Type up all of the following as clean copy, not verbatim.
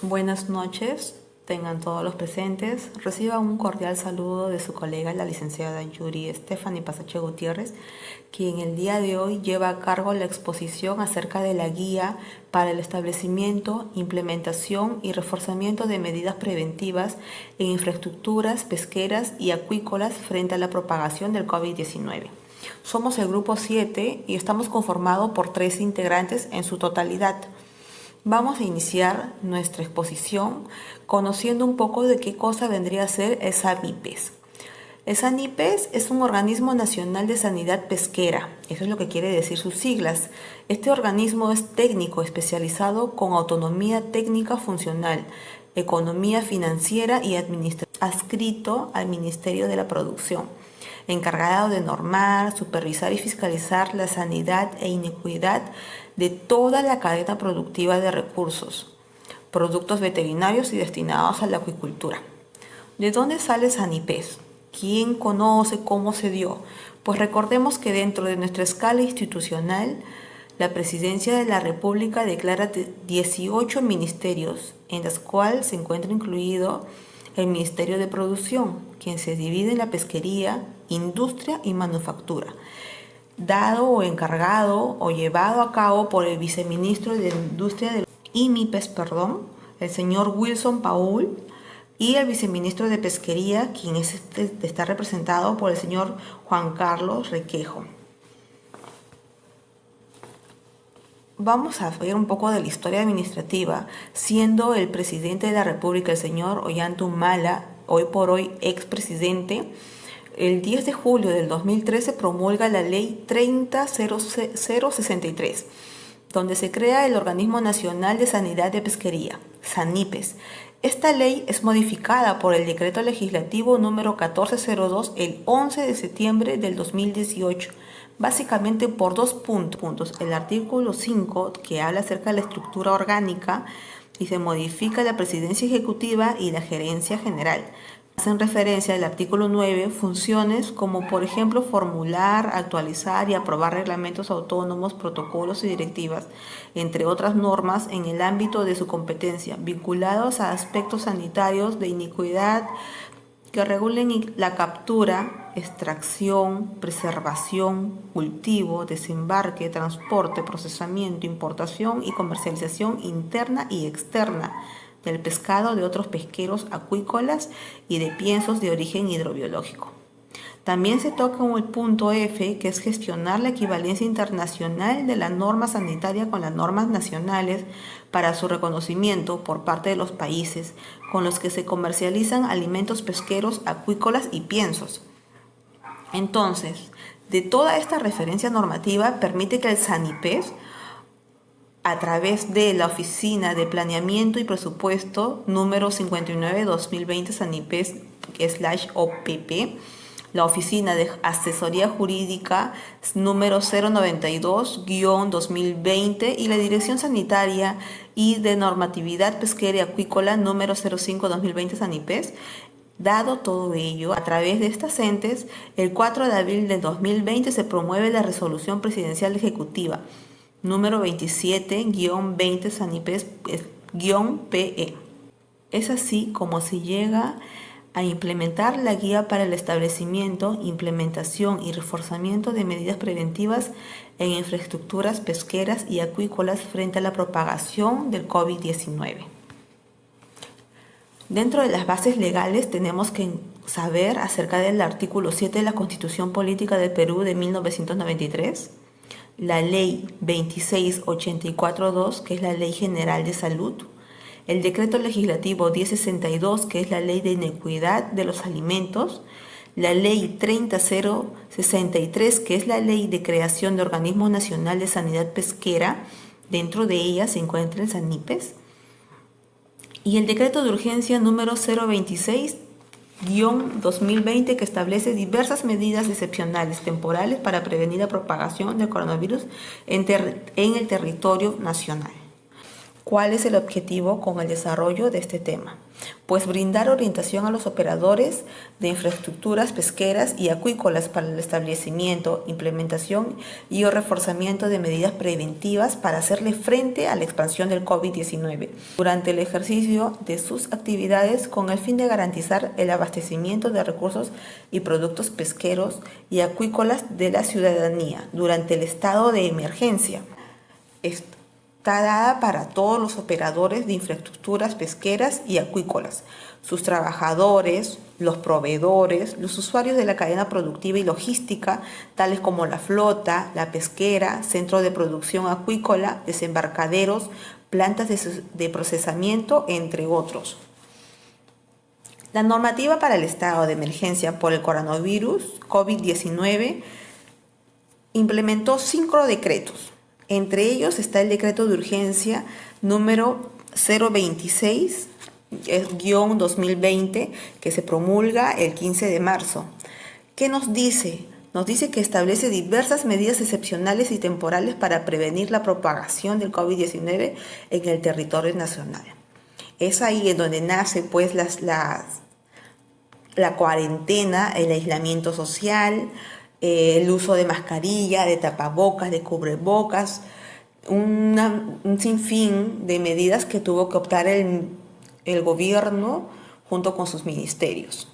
Buenas noches, tengan todos los presentes. Reciban un cordial saludo de su colega, la licenciada Yuri Stephanie Pasache Gutiérrez, quien el día de hoy lleva a cargo la exposición acerca de la guía para el establecimiento, implementación y reforzamiento de medidas preventivas en infraestructuras pesqueras y acuícolas frente a la propagación del COVID-19. Somos el grupo 7 y estamos conformados por 3 integrantes en su totalidad. Vamos a iniciar nuestra exposición conociendo un poco de qué cosa vendría a ser el SANIPES. El SANIPES es un organismo nacional de sanidad pesquera, eso es lo que quiere decir sus siglas. Este organismo es técnico especializado con autonomía técnica funcional, economía financiera y administrativa, adscrito al Ministerio de la Producción, encargado de normar, supervisar y fiscalizar la sanidad e inocuidad de toda la cadena productiva de recursos, productos veterinarios y destinados a la acuicultura. ¿De dónde sale SANIPES? ¿Quién conoce cómo se dio? Pues recordemos que dentro de nuestra escala institucional, la Presidencia de la República declara 18 ministerios, en los cuales se encuentra incluido el Ministerio de Producción, quien se divide en la pesquería, industria y manufactura, dado o encargado o llevado a cabo por el viceministro de Industria del IMIPES, el señor Wilson Paul, y el viceministro de Pesquería, quien está representado por el señor Juan Carlos Requejo. Vamos a ver un poco de la historia administrativa, siendo el presidente de la República, el señor Ollanta Humala, hoy por hoy expresidente. El 10 de julio del 2013 promulga la Ley 30.063, donde se crea el Organismo Nacional de Sanidad de Pesquería, SANIPES. Esta ley es modificada por el Decreto Legislativo número 1402 el 11 de septiembre del 2018, básicamente por dos puntos. El artículo 5, que habla acerca de la estructura orgánica, y se modifica la presidencia ejecutiva y la gerencia general. Hacen referencia al artículo 9, funciones como por ejemplo formular, actualizar y aprobar reglamentos autónomos, protocolos y directivas, entre otras normas en el ámbito de su competencia, vinculados a aspectos sanitarios de inicuidad que regulen la captura, extracción, preservación, cultivo, desembarque, transporte, procesamiento, importación y comercialización interna y externa del pescado de otros pesqueros acuícolas y de piensos de origen hidrobiológico. También se toca el punto F, que es gestionar la equivalencia internacional de la norma sanitaria con las normas nacionales para su reconocimiento por parte de los países con los que se comercializan alimentos pesqueros, acuícolas y piensos. Entonces, de toda esta referencia normativa permite que el SANIPES, a través de la Oficina de Planeamiento y Presupuesto número 59-2020 SANIPES/OPP, la Oficina de Asesoría Jurídica número 092-2020 y la Dirección Sanitaria y de Normatividad Pesquera y Acuícola número 05-2020 SANIPES. Dado todo ello, a través de estas entes, el 4 de abril de 2020 se promueve la Resolución Presidencial Ejecutiva número 27-20 SANIPES-PE. Es así como se llega a implementar la guía para el establecimiento, implementación y reforzamiento de medidas preventivas en infraestructuras pesqueras y acuícolas frente a la propagación del COVID-19. Dentro de las bases legales tenemos que saber acerca del artículo 7 de la Constitución Política del Perú de 1993, la Ley 2684-2, que es la Ley General de Salud, el Decreto Legislativo 1062, que es la Ley de Inocuidad de los Alimentos, la Ley 30.063, que es la Ley de Creación de Organismo Nacional de Sanidad Pesquera, dentro de ella se encuentra el SANIPES, y el Decreto de Urgencia número 026-2020, que establece diversas medidas excepcionales temporales para prevenir la propagación del coronavirus en el territorio nacional. ¿Cuál es el objetivo con el desarrollo de este tema? Pues brindar orientación a los operadores de infraestructuras pesqueras y acuícolas para el establecimiento, implementación y o reforzamiento de medidas preventivas para hacerle frente a la expansión del COVID-19 durante el ejercicio de sus actividades con el fin de garantizar el abastecimiento de recursos y productos pesqueros y acuícolas de la ciudadanía durante el estado de emergencia. Está dada para todos los operadores de infraestructuras pesqueras y acuícolas, sus trabajadores, los proveedores, los usuarios de la cadena productiva y logística, tales como la flota, la pesquera, centro de producción acuícola, desembarcaderos, plantas de procesamiento, entre otros. La normativa para el estado de emergencia por el coronavirus COVID-19 implementó 5 decretos. Entre ellos está el decreto de urgencia número 026-2020 que se promulga el 15 de marzo. ¿Qué nos dice? Nos dice que establece diversas medidas excepcionales y temporales para prevenir la propagación del COVID-19 en el territorio nacional. Es ahí en donde nace pues la cuarentena, el aislamiento social, el uso de mascarilla, de tapabocas, de cubrebocas, un sinfín de medidas que tuvo que optar el gobierno junto con sus ministerios.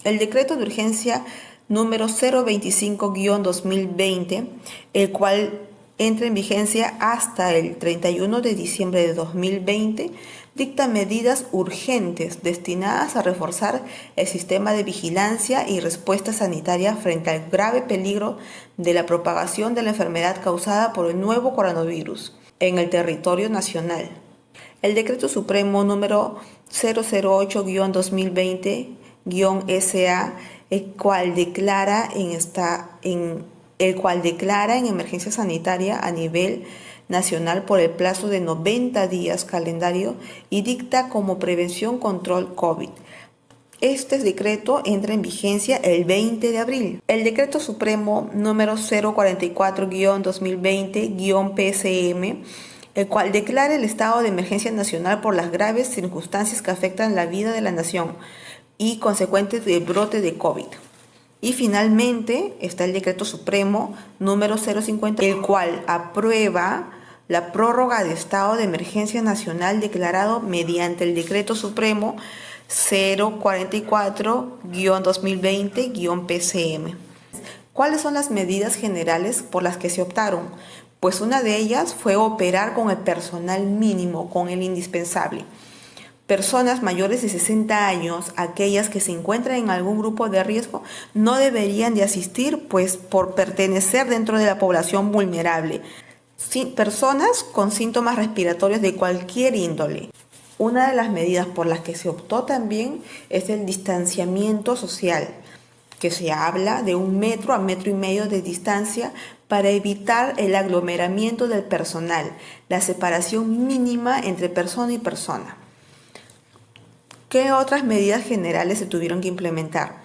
El decreto de urgencia número 025-2020, el cual entra en vigencia hasta el 31 de diciembre de 2020, dicta medidas urgentes destinadas a reforzar el sistema de vigilancia y respuesta sanitaria frente al grave peligro de la propagación de la enfermedad causada por el nuevo coronavirus en el territorio nacional. El Decreto Supremo número 008-2020-SA, el cual declara en emergencia sanitaria a nivel nacional por el plazo de 90 días calendario y dicta como prevención control COVID. Este decreto entra en vigencia el 20 de abril. El Decreto Supremo número 044-2020-PSM, el cual declara el estado de emergencia nacional por las graves circunstancias que afectan la vida de la nación y consecuentes del brote de COVID. Y finalmente está el Decreto Supremo número 050, el cual aprueba la prórroga de estado de emergencia nacional declarado mediante el Decreto Supremo 044-2020-PCM. ¿Cuáles son las medidas generales por las que se optaron? Pues una de ellas fue operar con el personal mínimo, con el indispensable. Personas mayores de 60 años, aquellas que se encuentran en algún grupo de riesgo, no deberían de asistir, pues por pertenecer dentro de la población vulnerable. Personas con síntomas respiratorios de cualquier índole. Una de las medidas por las que se optó también es el distanciamiento social, que se habla de 1 metro a 1,5 metros de distancia para evitar el aglomeramiento del personal, la separación mínima entre persona y persona. ¿Qué otras medidas generales se tuvieron que implementar?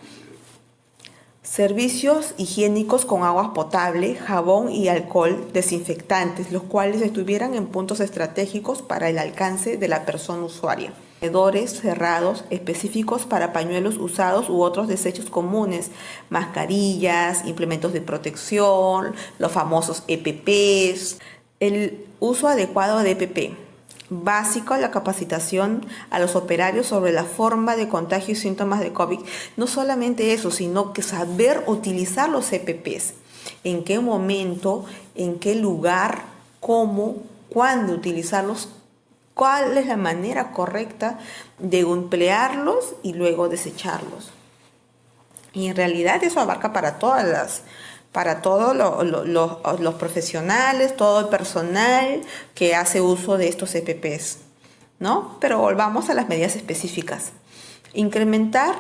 Servicios higiénicos con agua potable, jabón y alcohol, desinfectantes, los cuales estuvieran en puntos estratégicos para el alcance de la persona usuaria. Contenedores cerrados específicos para pañuelos usados u otros desechos comunes, mascarillas, implementos de protección, los famosos EPPs, el uso adecuado de EPP. Básico, la capacitación a los operarios sobre la forma de contagio y síntomas de COVID. No solamente eso, sino que saber utilizar los EPPs. En qué momento, en qué lugar, cómo, cuándo utilizarlos, cuál es la manera correcta de emplearlos y luego desecharlos. Y en realidad eso abarca para todos los profesionales, todo el personal que hace uso de estos EPPs, ¿no? Pero volvamos a las medidas específicas. Incrementar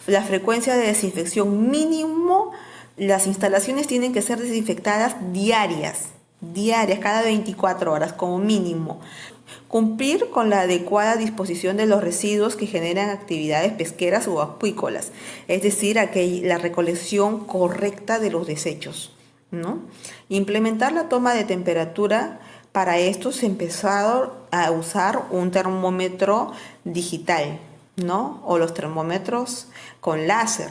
la frecuencia de desinfección mínimo. Las instalaciones tienen que ser desinfectadas diarias, cada 24 horas como mínimo. Cumplir con la adecuada disposición de los residuos que generan actividades pesqueras o acuícolas, es decir, la recolección correcta de los desechos, ¿no? Implementar la toma de temperatura Para esto se empezó a usar un termómetro digital, ¿no? O los termómetros con láser.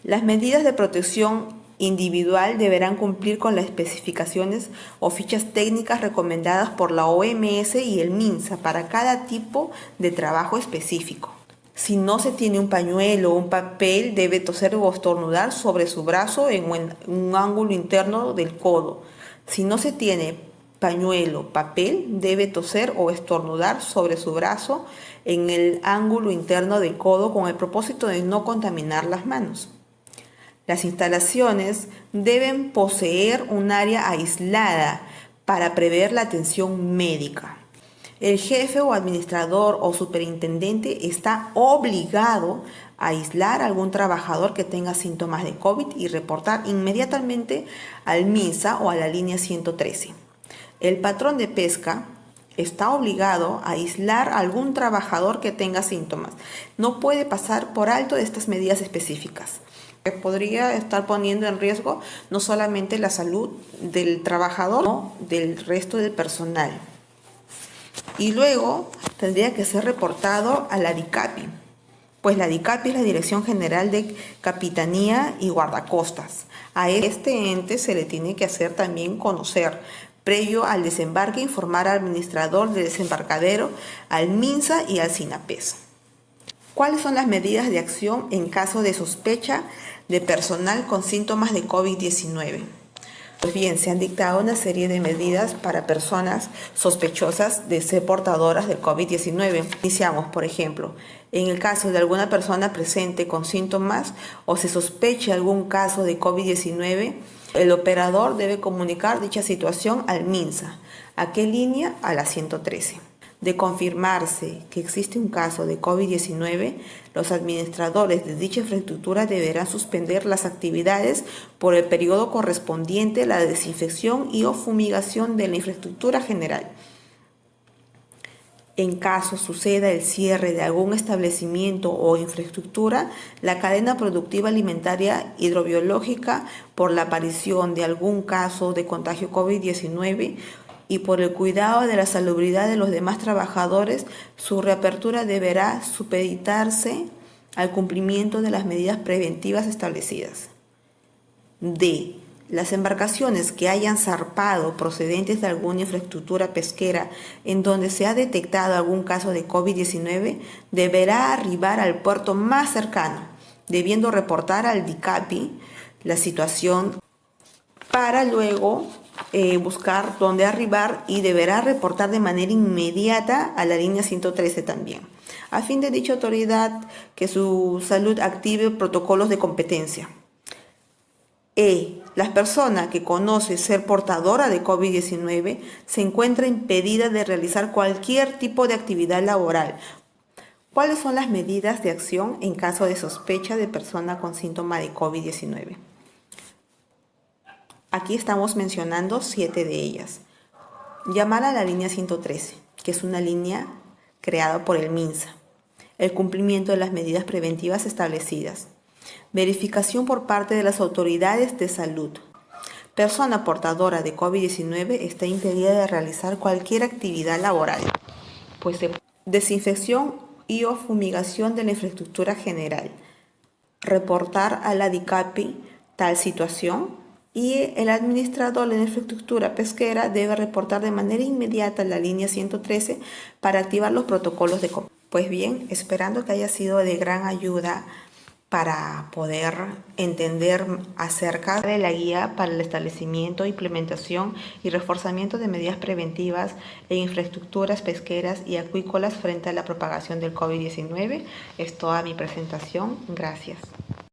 Las medidas de protección individual deberán cumplir con las especificaciones o fichas técnicas recomendadas por la OMS y el MINSA para cada tipo de trabajo específico. Si no se tiene un pañuelo o un papel, debe toser o estornudar sobre su brazo en un ángulo interno del codo. Si no se tiene pañuelo, papel, debe toser o estornudar sobre su brazo en el ángulo interno del codo con el propósito de no contaminar las manos. Las instalaciones deben poseer un área aislada para prever la atención médica. El jefe o administrador o superintendente está obligado a aislar a algún trabajador que tenga síntomas de COVID y reportar inmediatamente al MINSA o a la línea 113. El patrón de pesca está obligado a aislar a algún trabajador que tenga síntomas. No puede pasar por alto de estas medidas específicas, que podría estar poniendo en riesgo no solamente la salud del trabajador, sino del resto del personal. Y luego tendría que ser reportado a la DICAPI, pues la DICAPI es la Dirección General de Capitanía y Guardacostas. A este ente se le tiene que hacer también conocer, previo al desembarque, informar al administrador del desembarcadero, al MINSA y al SINAPES. ¿Cuáles son las medidas de acción en caso de sospecha de personal con síntomas de COVID-19? Pues bien, se han dictado una serie de medidas para personas sospechosas de ser portadoras del COVID-19. Iniciamos, por ejemplo, en el caso de alguna persona presente con síntomas o se sospeche algún caso de COVID-19, el operador debe comunicar dicha situación al MINSA. ¿A qué línea? A la 113. De confirmarse que existe un caso de COVID-19, los administradores de dicha infraestructura deberán suspender las actividades por el periodo correspondiente a la desinfección y o fumigación de la infraestructura general. En caso suceda el cierre de algún establecimiento o infraestructura, la cadena productiva alimentaria hidrobiológica por la aparición de algún caso de contagio COVID-19 y por el cuidado de la salubridad de los demás trabajadores, su reapertura deberá supeditarse al cumplimiento de las medidas preventivas establecidas. D. Las embarcaciones que hayan zarpado procedentes de alguna infraestructura pesquera en donde se ha detectado algún caso de COVID-19 deberá arribar al puerto más cercano, debiendo reportar al DICAPI la situación para luego buscar dónde arribar y deberá reportar de manera inmediata a la línea 113 también, a fin de dicha autoridad que su salud active protocolos de competencia. La persona que conoce ser portadora de COVID-19 se encuentra impedida de realizar cualquier tipo de actividad laboral. ¿Cuáles son las medidas de acción en caso de sospecha de persona con síntoma de COVID-19? Aquí estamos mencionando 7 de ellas. Llamar a la línea 113, que es una línea creada por el MINSA. El cumplimiento de las medidas preventivas establecidas. Verificación por parte de las autoridades de salud. Persona portadora de COVID-19 está impedida de realizar cualquier actividad laboral, pues desinfección y o fumigación de la infraestructura general. Reportar a la DICAPI tal situación. Y el administrador de la infraestructura pesquera debe reportar de manera inmediata a la línea 113 para activar los protocolos de competencia. Pues bien, esperando que haya sido de gran ayuda para poder entender acerca de la guía para el establecimiento, implementación y reforzamiento de medidas preventivas en infraestructuras pesqueras y acuícolas frente a la propagación del COVID-19. Es toda mi presentación. Gracias.